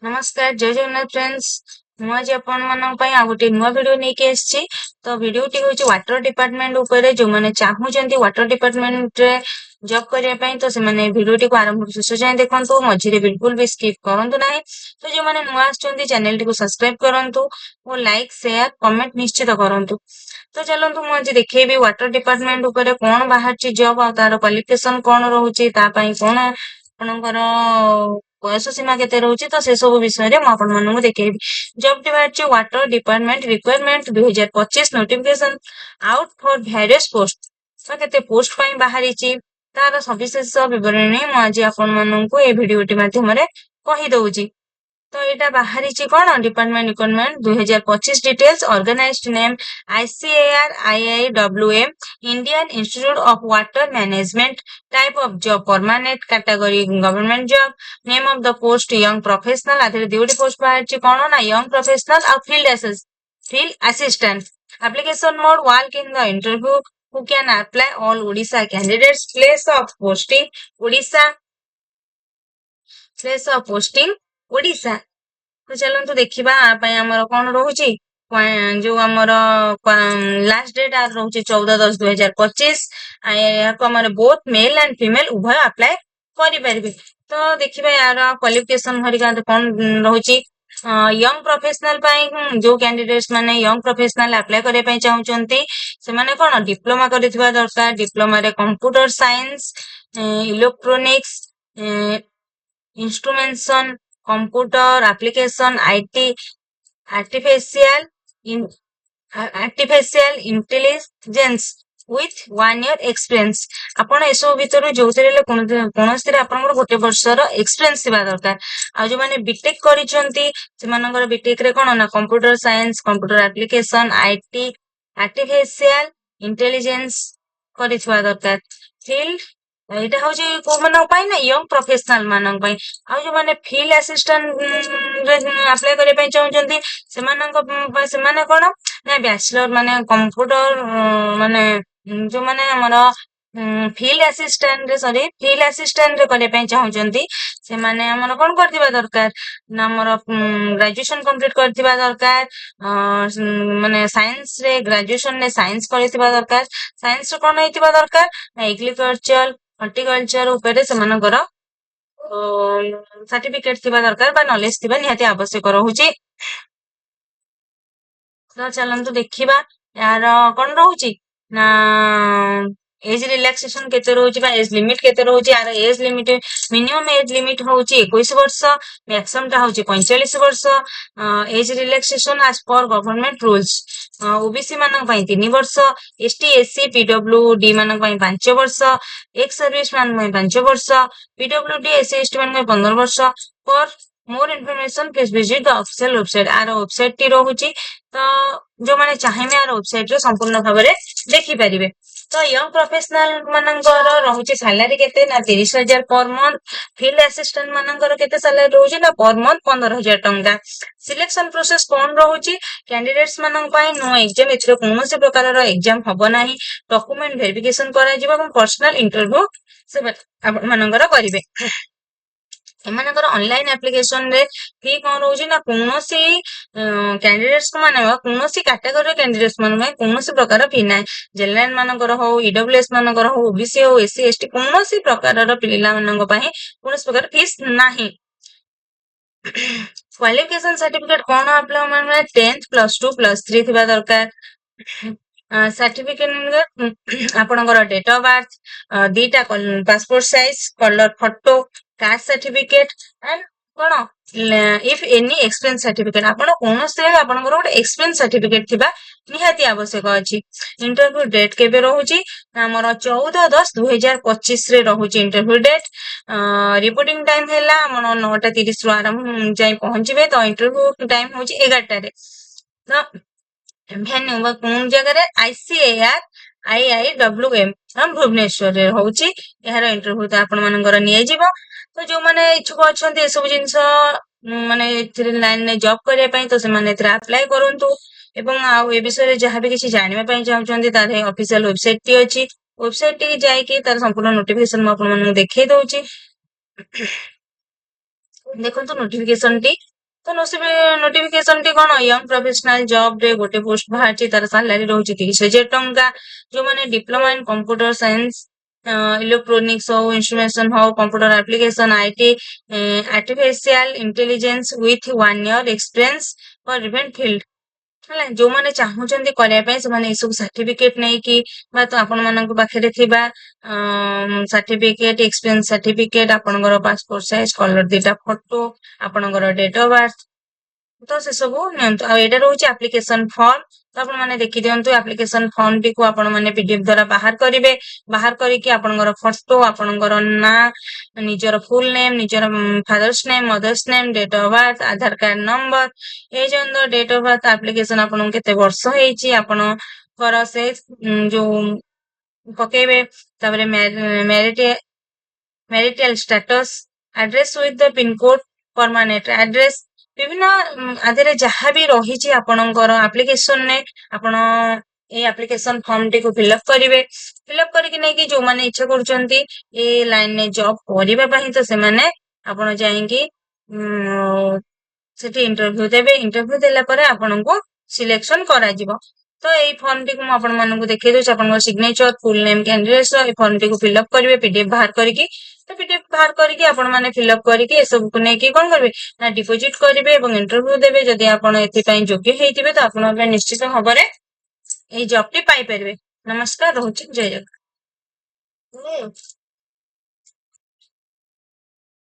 नमस्कार जय जगन्नाथ फ्रेंड्स आज आपण मानन पई आ गोटे नुवा वीडियो नै के आछि तो वीडियो टी होछि वाटर डिपार्टमेंट ऊपर जो माने चाहूचंती वाटर डिपार्टमेंट रे जॉब करिया पई तो से माने वीडियो टी को आरंभ शेष जाय देखंतु मझिरे बिल्कुल भी स्किप करंतु नाही तो जो माने नुवा आछंती चैनल टी को सब्सक्राइब करंतु और लाइक शेयर कमेंट निश्चित करंतु। तो चलंतु मु आज देखैबी वाटर डिपार्टमेंट ऊपर कोन बाहर छि जॉब आ तार क्वालिफिकेशन कोन रहउछि ता पई कोन आपनकर बयस सीमा केते रहउछि तो से सब विषय रे म आपन मानू देखैबी। Job department water department requirement 2025 notification out for various post तो केते पोस्ट पई बाहरी छि तार सविशेष विवरणी म आज आपन मानू को ए वीडियोटी माध्यम रे कहि दउछि। तो एटा बाहरी छि कोन department requirement 2025 details organised name ICAR IIWM Indian Institute of Water Management type of job permanent category government job name of the post young professional आधे ड्यूटी पोस्ट बाहर छि कोन ना यंग प्रोफेशनल और field assistant application mode walk in the interview who can apply all Odisha candidates place of posting Odisha तो चलंतु देखिबा आ पई हमर कोन रहउछि जो हमर लास्ट डेट आर रहउछि 14/10/2025 आ को हमर बोथ मेल एंड फीमेल उभय अप्लाई करि परिबे। तो देखिबा यार क्वालिफिकेशन हरिका कोन रहउछि यंग प्रोफेशनल पई जो कैंडिडेट्स माने यंग प्रोफेशनल अप्लाई करे पई चाहउचंती से माने कोन डिप्लोमा करितबा दरकार डिप्लोमा रे computer science electronics instrumentation computer application IT artificial intelligence with 1 year experience आपण एसो भीतर जोतरे कोनोस्तिर आपनकर गोटे वर्षर एक्सपीरियंस थिबा दरकार आ जो माने बीटेक करिसंती से मानकर बीटेक रे कोन ना computer science computer application IT artificial intelligence करिथबा दरकार फील्ड एटा हो जे को मन पाई ना यंग प्रोफेशनल मानन पई आ जो माने फील्ड असिस्टेंट रे अप्लाई करे पई चाहउचंती से माने कोन ना बैचलर माने कंप्यूटर माने जो माने हमर फील्ड असिस्टेंट रे करे पई चाहउचंती से माने हमर कोन करथिबा दरकार ना हमर ग्रेजुएशन कंप्लीट करथिबा दरकार माने साइंस रे ग्रेजुएशन ने साइंस करथिबा दरकार साइंस रे कोन हेतिबा दरकार ना एग्रीकल्चर हॉर्टिकल्चर ऊपर से मानकर सर्टिफिकेट थिबा दरकार बा नॉलेज थिबा निहाती आवश्यक रहउची। तो चलंतु देखिबा यार कोन रहउची ना एज रिलैक्सेशन केते रहउची बा एज लिमिट केते रहउची यार age limit minimum age limit होउची 21 वर्ष मैक्सिमम टा होउची 45 वर्ष age relaxation as per government rules OBC मानन पई 3 वर्ष एसटी एससी पीडब्ल्यूडी मानन पई 5 वर्ष एक्स सर्विस मान पई 5 वर्ष पीडब्ल्यूडी एससी एसटी मान पई 15 वर्ष पर more information please visit the official website आर वेबसाइट टी रहउची तो जो माने चाहेमे आर वेबसाइट रे संपूर्ण भाबरे देखि परिबे। तो यंग प्रोफेशनल मानकर रहउची सैलरी केते ना 30,000 पर मंथ फील्ड असिस्टेंट मानकर केते सैलरी रहउची ना पर मंथ 15,000 टंका सिलेक्शन प्रोसेस कोन रहउची कैंडिडेट्स मानन पई नो एग्जाम एथरे कोनोसे प्रकार रो एग्जाम हबो नाही डॉक्यूमेंट वेरिफिकेशन करा जिवो और पर्सनल इंटरव्यू से आपण मानकर करिवे एमानकर ऑनलाइन एप्लीकेशन रे फी कोन रहउची ना कोनोसी कैंडिडेट्स को माने कोनोसी कैटेगरी कैंडिडेट्स माने कोनोसी प्रकार फी नाही जनरल मानकर हो ईडब्ल्यूएस मानकर हो ओबीसी हो एससी एसटी कोनोसी प्रकार रो पिला मानन पई कोनोसी प्रकार फीस नाही। क्वालिफिकेशन सर्टिफिकेट कोन आपला माने 10th +2 +3 थिबा दरकार सर्टिफिकेट आपनकर डेट ऑफ बर्थ दीटा passport size colour photo caste certificate and कोन इफ एनी एक्सपीरियंस सर्टिफिकेट आपण कोनोसे आपनकर गोटे एक्सपीरियंस सर्टिफिकेट थिबा निहाती आवश्यक अछि। इंटरव्यू डेट केबे रहउची हमर 14/10/2025 रे रहउची इंटरव्यू डेट रिपोर्टिंग टाइम हैला हमर 9:30 रु आरंभ जाई पहुंचबे तो इंटरव्यू टाइम होची 11 टा रे तो भेन्यू बा कोन जगह रे ICAR IIWM हम भुवनेश्वर रे होची एहार इंटरव्यू तो आपण मानकर निये जीवो तो जो माने इच्छुक अछंती ए सब जिंस माने एथरे लाइन ने जॉब करे पई तो से माने एथरे अप्लाई करंतु एवं आ ए विषय रे जहां भी किछि जानिबा पई चाहउचंती तारे ऑफिशियल वेबसाइट टी अछि वेबसाइट टी जाई के तार संपूर्ण नोटिफिकेशन म आपण मानन देखै दउची देखंतु नोटिफिकेशन टी तो नोटिफिकेशन टी कौन यंग प्रोफेशनल जॉब रे गोटे पोस्ट बाहर तार सालारी रोचे 30,000 टंका जो माने diploma in computer science electronics हो इंस्ट्रूमेंटेशन हो computer application IT artificial intelligence with 1 year experience for event field ହେଲା ଯୋଉମାନେ ଚାହୁଁଛନ୍ତି କରିବା ପାଇଁ ସେମାନେ ଏଇ ସବୁ ସାର୍ଟିଫିକେଟ ନେଇକି ବା ତ ଆପଣ ମାନଙ୍କ ପାଖରେ ଥିବା ସାର୍ଟିଫିକେଟ ଏକ୍ସପିରିଏନ୍ସ ସାର୍ଟିଫିକେଟ ଆପଣଙ୍କର ପାସପୋର୍ଟ ସାଇଜ କଲର ଦିଟା ଫଟୋ ଆପଣଙ୍କର ଡେଟ୍ ଅଫ ବାର୍ଥ ତ ସେ ସବୁ ନିଅନ୍ତୁ ଆଉ ଏଇଟା ରହୁଛି ଆପ୍ଲିକେସନ ଫର୍ମ ତ ଆପଣ ମାନେ ଦେଖି ଦିଅନ୍ତୁ ଆପ୍ଲିକେସନ ଫର୍ମ ଟିକୁ ଆପଣ ମାନେ ପିଡିଏଫ ଦ୍ଵାରା ବାହାର କରିବେ ବାହାର କରିକି ଆପଣଙ୍କର ଫଟୋ ଆପଣଙ୍କର ନାଁ ନିଜର ଫୁଲ ନେମ୍ ନିଜର father's name mother's name date of birth Aadhaar card number ଏଇ ଡେଟ୍ ଅଫ ବାର୍ଥ ଆପ୍ଲିକେସନ ଆପଣଙ୍କୁ କେତେ ବର୍ଷ ହେଇଛି ଆପଣଙ୍କର ସେ ଯୋଉ ପକେଇବେ ତାପରେ marital status address with the pincode permanent address ବିଭିନ୍ନ ଆଦେହରେ ଯାହା ବି ରହିଛି ଆପଣଙ୍କର ଆପ୍ଲିକେସନରେ ଆପଣ ଏଇ ଆପ୍ଲିକେସନ ଫର୍ମ ଟିକୁ ଫିଲଅପ କରିବେ ଫିଲଅପ କରିକି ନେଇକି ଯୋଉମାନେ ଇଚ୍ଛା କରୁଛନ୍ତି ଏ ଲାଇନରେ ଜବ କରିବା ପାଇଁ ତ ସେମାନେ ଆପଣ ଯାଇକି ସେଠି ଇଣ୍ଟରଭ୍ୟୁ ଦେବେ ଇଣ୍ଟରଭ୍ୟୁ ଦେଲା ପରେ ଆପଣଙ୍କୁ ସିଲେକ୍ସନ କରାଯିବ ତ ଏଇ ଫର୍ମ ଟିକୁ ମୁଁ ଆପଣମାନଙ୍କୁ ଦେଖେଇ ଦଉଛି ଆପଣଙ୍କର ସିଗ୍ନେଚର ଫୁଲ ନେମ୍ କ୍ୟାଣ୍ଡିଡେଟ୍ସ ଏଇ ଫର୍ମ ଟିକୁ ଫିଲଅପ କରିବେ ପିଡିଏଫ ବାହାର କରିକି ତ ପିଡିଏଫ ବାହାର କରିକି ଆପଣ ମାନେ ଫିଲଅପ କରିକି ଏସବୁକୁ ନେଇକି କଣ କରିବେ ନା ଡିପୋଜିଟ କରିବେ ଏବଂ ଇଣ୍ଟରଭ୍ୟୁ ଦେବେ ଯଦି ଆପଣ ଏଥିପାଇଁ ଯୋଗ୍ୟ ହେଇଥିବେ ତ ଆପଣ ଏବେ ନିଶ୍ଚିତ ଭାବରେ ଏଇ ଜବ ଟି ପାଇପାରିବେ ନମସ୍କାର ରହୁଛି ଜୟ ଜଗନ୍ନାଥ।